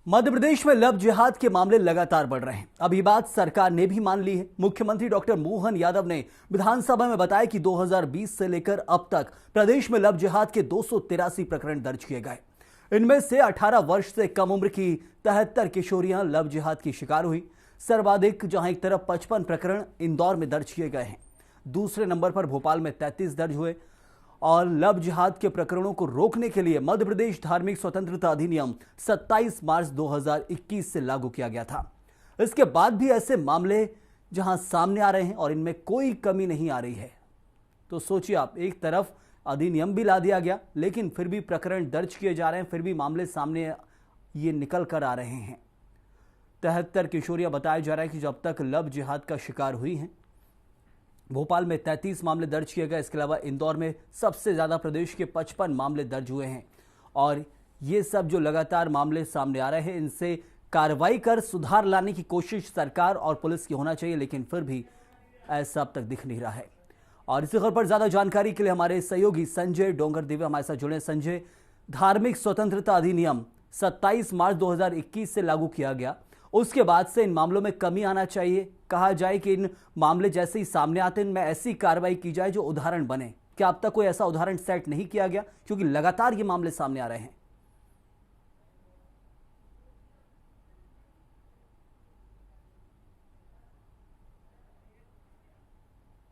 मध्य प्रदेश में लव जिहाद के मामले लगातार बढ़ रहे हैं। अब ये बात सरकार ने भी मान ली है। मुख्यमंत्री डॉक्टर मोहन यादव ने विधानसभा में बताया कि 2020 से लेकर अब तक प्रदेश में लव जिहाद के 283 प्रकरण दर्ज किए गए। इनमें से 18 वर्ष से कम उम्र की 73 किशोरियां लव जिहाद की शिकार हुई। सर्वाधिक जहां एक तरफ 55 प्रकरण इंदौर में दर्ज किए गए हैं, दूसरे नंबर पर भोपाल में 33 दर्ज हुए। और लव जिहाद के प्रकरणों को रोकने के लिए मध्य प्रदेश धार्मिक स्वतंत्रता अधिनियम 27 मार्च 2021 से लागू किया गया था। इसके बाद भी ऐसे मामले जहां सामने आ रहे हैं और इनमें कोई कमी नहीं आ रही है। तो सोचिए आप, एक तरफ अधिनियम भी ला दिया गया, लेकिन फिर भी प्रकरण दर्ज किए जा रहे हैं, फिर भी मामले सामने ये निकल कर आ रहे हैं। 73 किशोरियां बताया जा रहा है कि जब तक लव जिहाद का शिकार हुई हैं। भोपाल में 33 मामले दर्ज किए गए। इसके अलावा इंदौर में सबसे ज्यादा प्रदेश के 55 मामले दर्ज हुए हैं। और ये सब जो लगातार मामले सामने आ रहे हैं, इनसे कार्रवाई कर सुधार लाने की कोशिश सरकार और पुलिस की होना चाहिए, लेकिन फिर भी ऐसा अब तक दिख नहीं रहा है। और इसी खबर पर ज्यादा जानकारी के लिए हमारे सहयोगी संजय डोंगर दिव्य हमारे साथ जुड़े। संजय, धार्मिक स्वतंत्रता अधिनियम 27 मार्च 2021 से लागू किया गया, उसके बाद से इन मामलों में कमी आना चाहिए। कहा जाए कि इन मामले जैसे ही सामने आते हैं, इनमें ऐसी कार्रवाई की जाए जो उदाहरण बने। क्या अब तक कोई ऐसा उदाहरण सेट नहीं किया गया, क्योंकि लगातार ये मामले सामने आ रहे हैं?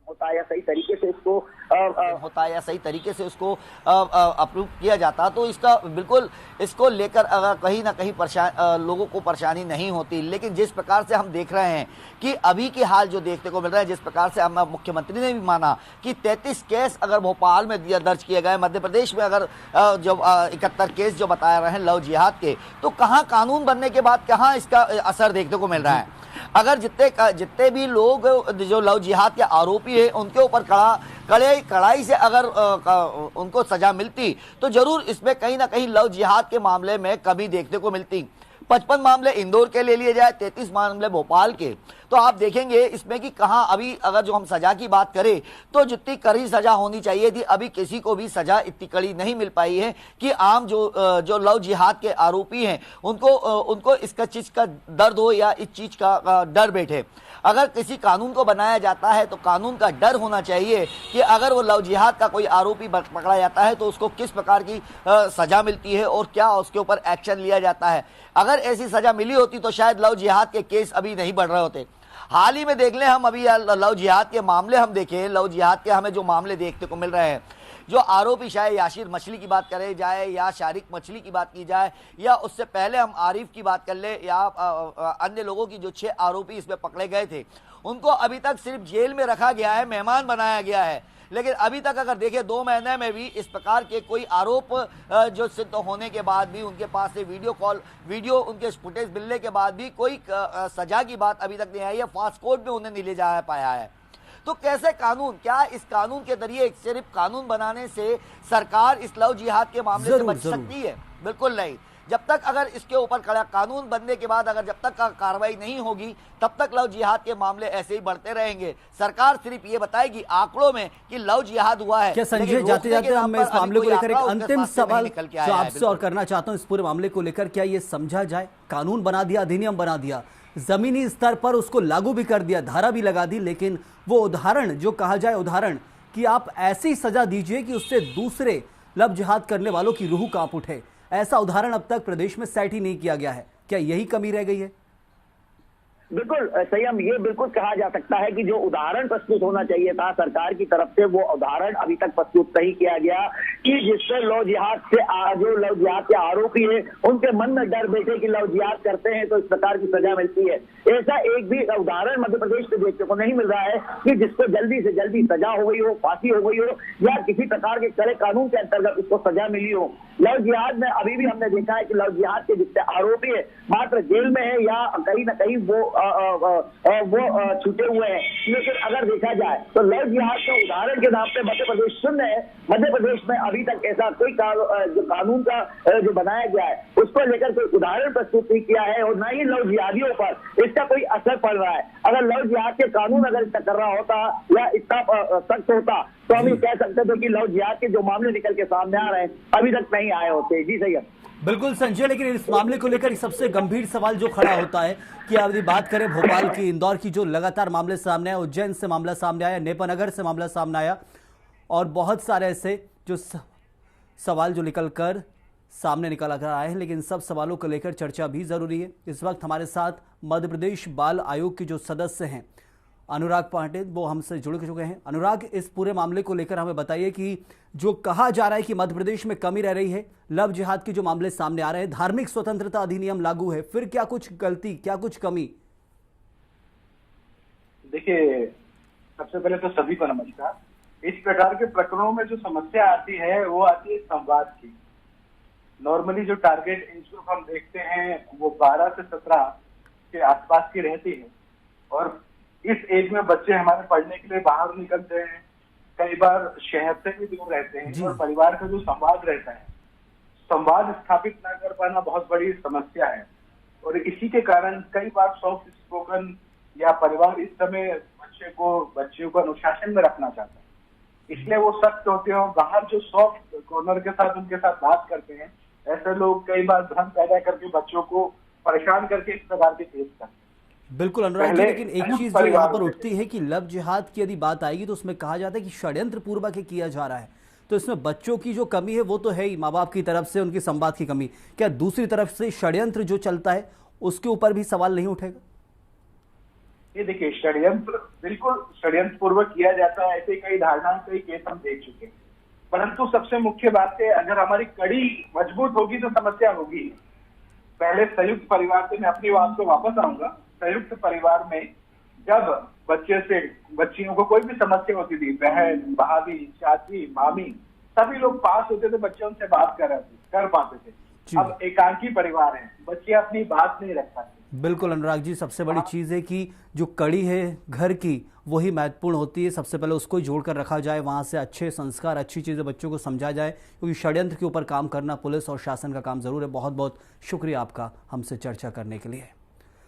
होता या सही तरीके से इसको अप्रूव किया जाता, तो इसका बिल्कुल इसको लेकर अगर कहीं ना कहीं लोगों को परेशानी नहीं होती। लेकिन जिस प्रकार से हम देख रहे हैं कि अभी के हाल जो देखने को मिल रहा है, जिस प्रकार से हम मुख्यमंत्री ने भी माना कि 33 केस अगर भोपाल में दर्ज किए गए, मध्य प्रदेश में अगर जो 71 केस जो बताया रहे हैं लव जिहाद के, तो कहाँ कानून बनने के बाद कहाँ इसका असर देखने को मिल रहा है। अगर जितने भी लोग जो लव जिहाद के आरोपी है, उनके ऊपर कड़ाई से अगर उनको सजा मिलती, तो जरूर इसमें कहीं ना कहीं लव जिहाद के मामले में कमी देखने को मिलती। 55 मामले इंदौर के ले लिए जाए, 33 मामले भोपाल के, तो आप देखेंगे इसमें कि कहां अभी अगर जो हम सजा की बात करें, तो जितनी कड़ी सजा होनी चाहिए थी, अभी किसी को भी सजा इतनी कड़ी नहीं मिल पाई है कि आम जो लव जिहाद के आरोपी हैं उनको इसका चीज का दर्द हो या इस चीज का डर बैठे। अगर किसी कानून को बनाया जाता है तो कानून का डर होना चाहिए कि अगर वो लव जिहाद का कोई आरोपी पकड़ा जाता है तो उसको किस प्रकार की सजा मिलती है और क्या उसके ऊपर एक्शन लिया जाता है। अगर ऐसी सजा मिली होती तो शायद लव जिहाद के केस अभी नहीं बढ़ रहे होते। हाल ही में देख लें हम, अभी लव जिहाद के मामले हम देखें, लव जिहाद के हमें जो मामले देखने को मिल रहे हैं, जो आरोपी चाहे याशिर मछली की बात करें जाए या शारिक मछली की बात की जाए, या उससे पहले हम आरिफ की बात कर ले, या अन्य लोगों की जो 6 आरोपी इसमें पकड़े गए थे, उनको अभी तक सिर्फ जेल में रखा गया है, मेहमान बनाया गया है। लेकिन अभी तक अगर देखें 2 महीने में भी इस प्रकार के कोई आरोप जो सिद्ध होने के बाद भी, उनके पास से वीडियो उनके फुटेज मिलने के बाद भी कोई सजा की बात अभी तक नहीं आई है, फास्ट कोर्ट में उन्हें नहीं ले जा पाया है। तो कैसे कानून, क्या इस कानून के जरिए सिर्फ कानून बनाने से सरकार इस लव जिहाद के मामले से बच सकती है? बिल्कुल नहीं। जब तक अगर इसके ऊपर कड़ा कानून बनने के बाद अगर जब तक कार्रवाई नहीं होगी, तब तक लव जिहाद के मामले ऐसे ही बढ़ते रहेंगे। सरकार सिर्फ ये बताएगी आंकड़ों में कि लव जिहाद हुआ है। क्या संजय, जाते जाते हम इस मामले को लेकर एक अंतिम सवाल जो आपसे और करना चाहता हूं, इस पूरे मामले को लेकर क्या ये समझा जाए, कानून बना दिया, अधिनियम बना दिया, जमीनी स्तर पर उसको लागू भी कर दिया, धारा भी लगा दी, लेकिन वो उदाहरण जो कहा जाए, उदाहरण कि आप ऐसी सजा दीजिए कि उससे दूसरे लव जिहाद करने वालों की रूह कांप उठे, ऐसा उदाहरण अब तक प्रदेश में सेट ही नहीं किया गया है। क्या यही कमी रह गई है? बिल्कुल संयम, ये बिल्कुल कहा जा सकता है कि जो उदाहरण प्रस्तुत होना चाहिए था सरकार की तरफ से, वो उदाहरण अभी तक प्रस्तुत नहीं किया गया कि जिससे लव जिहाद से जो लव जिहाद के आरोपी है उनके मन में डर बैठे कि लव जिहाद करते हैं तो इस प्रकार की सजा मिलती है। ऐसा एक भी उदाहरण मध्य प्रदेश से देखने को नहीं मिल रहा है कि जिसको जल्दी से जल्दी सजा हो गई हो, फांसी हो गई हो, या किसी प्रकार के कड़े कानून के अंतर्गत उसको सजा मिली हो। लव जिहाद में अभी भी हमने देखा है कि लव जिहाद के जितने आरोपी है मात्र जेल में है या कहीं ना कहीं वो छूटे हुए हैं। लेकिन अगर देखा जाए तो लव जिहाद के उदाहरण के नाम पे मध्य प्रदेश शून्य है। मध्य प्रदेश में अभी तक ऐसा कोई जो कानून का जो बनाया गया है उसको लेकर कोई उदाहरण प्रस्तुत नहीं किया है, और न ही लव जिहादियों पर इसका कोई असर पड़ रहा है। अगर लव जिहाद के कानून अगर इतना कर रहा होता या इतना सख्त होता तो हम ये कह सकते थे कि लव जिहाद के जो मामले निकल के सामने आ रहे हैं अभी तक नहीं आए होते। जी सही है। बिल्कुल संजय, लेकिन इस मामले को लेकर सबसे गंभीर सवाल जो खड़ा होता है कि यदि बात करें भोपाल की, इंदौर की, जो लगातार मामले सामने आए, उज्जैन से मामला सामने आया, नेपानगर से मामला सामने आया और बहुत सारे ऐसे जो सवाल जो निकलकर सामने निकल कर आए हैं, लेकिन सब सवालों को लेकर चर्चा भी जरूरी है। इस वक्त हमारे साथ मध्य प्रदेश बाल आयोग के जो सदस्य हैं अनुराग पांडे, वो हमसे जुड़ चुके हैं। अनुराग, इस पूरे मामले को लेकर हमें बताइए कि जो कहा जा रहा है कि मध्य प्रदेश में कमी रह रही है, लव जिहाद के जो मामले सामने आ रहे हैं, धार्मिक स्वतंत्रता अधिनियम लागू है, फिर क्या कुछ गलती, क्या कुछ कमी? देखिए, सबसे पहले तो सभी को नमस्कार। इस प्रकार के प्रकरणों में जो समस्या आती है वो आती है संवाद की। नॉर्मली जो टारगेट एज ग्रुप हम देखते हैं वो 12 से 17 के आसपास की रहती है और इस एज में बच्चे हमारे पढ़ने के लिए बाहर निकलते हैं, कई बार शहर से भी दूर रहते हैं और परिवार का जो संवाद रहता है, संवाद स्थापित न कर पाना बहुत बड़ी समस्या है। और इसी के कारण कई बार सॉफ्ट स्पोकन या परिवार इस समय बच्चे को अनुशासन में रखना चाहता है, इसलिए वो सख्त होते हैं और बाहर जो सॉफ्ट कॉर्नर के साथ उनके साथ बात करते हैं, ऐसे लोग कई बार भ्रम पैदा करके बच्चों को परेशान करके इस प्रकार के केस करते हैं। बिल्कुल अनुराग जी, लेकिन एक चीज जो यहाँ पर उठती है कि लव जिहाद की यदि बात आएगी तो उसमें कहा जाता है कि षड्यंत्र पूर्वक किया जा रहा है, तो इसमें बच्चों की जो कमी है वो तो है ही, माँ बाप की तरफ से उनकी संवाद की कमी, क्या दूसरी तरफ से षड्यंत्र जो चलता है उसके ऊपर भी सवाल नहीं उठेगा? ये देखिए, षड्यंत्र बिल्कुल षड्यंत्र पूर्वक किया जाता है, ऐसे कई धारणाएं, कई केस हम देख चुके हैं। परंतु सबसे मुख्य बात है, अगर हमारी कड़ी मजबूत होगी तो समस्या होगी। पहले संयुक्त परिवार से मैं अपनी बात को वापस आऊंगा। संयुक्त परिवार में जब बच्चियों को कोई भी समस्या होती थी, बहन, भाभी, चाची, मामी, सभी लोग पास होते थे, बच्चे उनसे बात कर पाते थे। अब एकांकी परिवार है, बच्चे अपनी बात नहीं रख पाते। बिल्कुल अनुराग जी, सबसे बड़ी चीज है कि जो कड़ी है घर की वही महत्वपूर्ण होती है, सबसे पहले उसको जोड़कर रखा जाए, वहां से अच्छे संस्कार, अच्छी चीजें बच्चों को समझा जाए, क्योंकि षड्यंत्र के ऊपर काम करना पुलिस और शासन का काम जरूर है। बहुत बहुत शुक्रिया आपका हमसे चर्चा करने के लिए।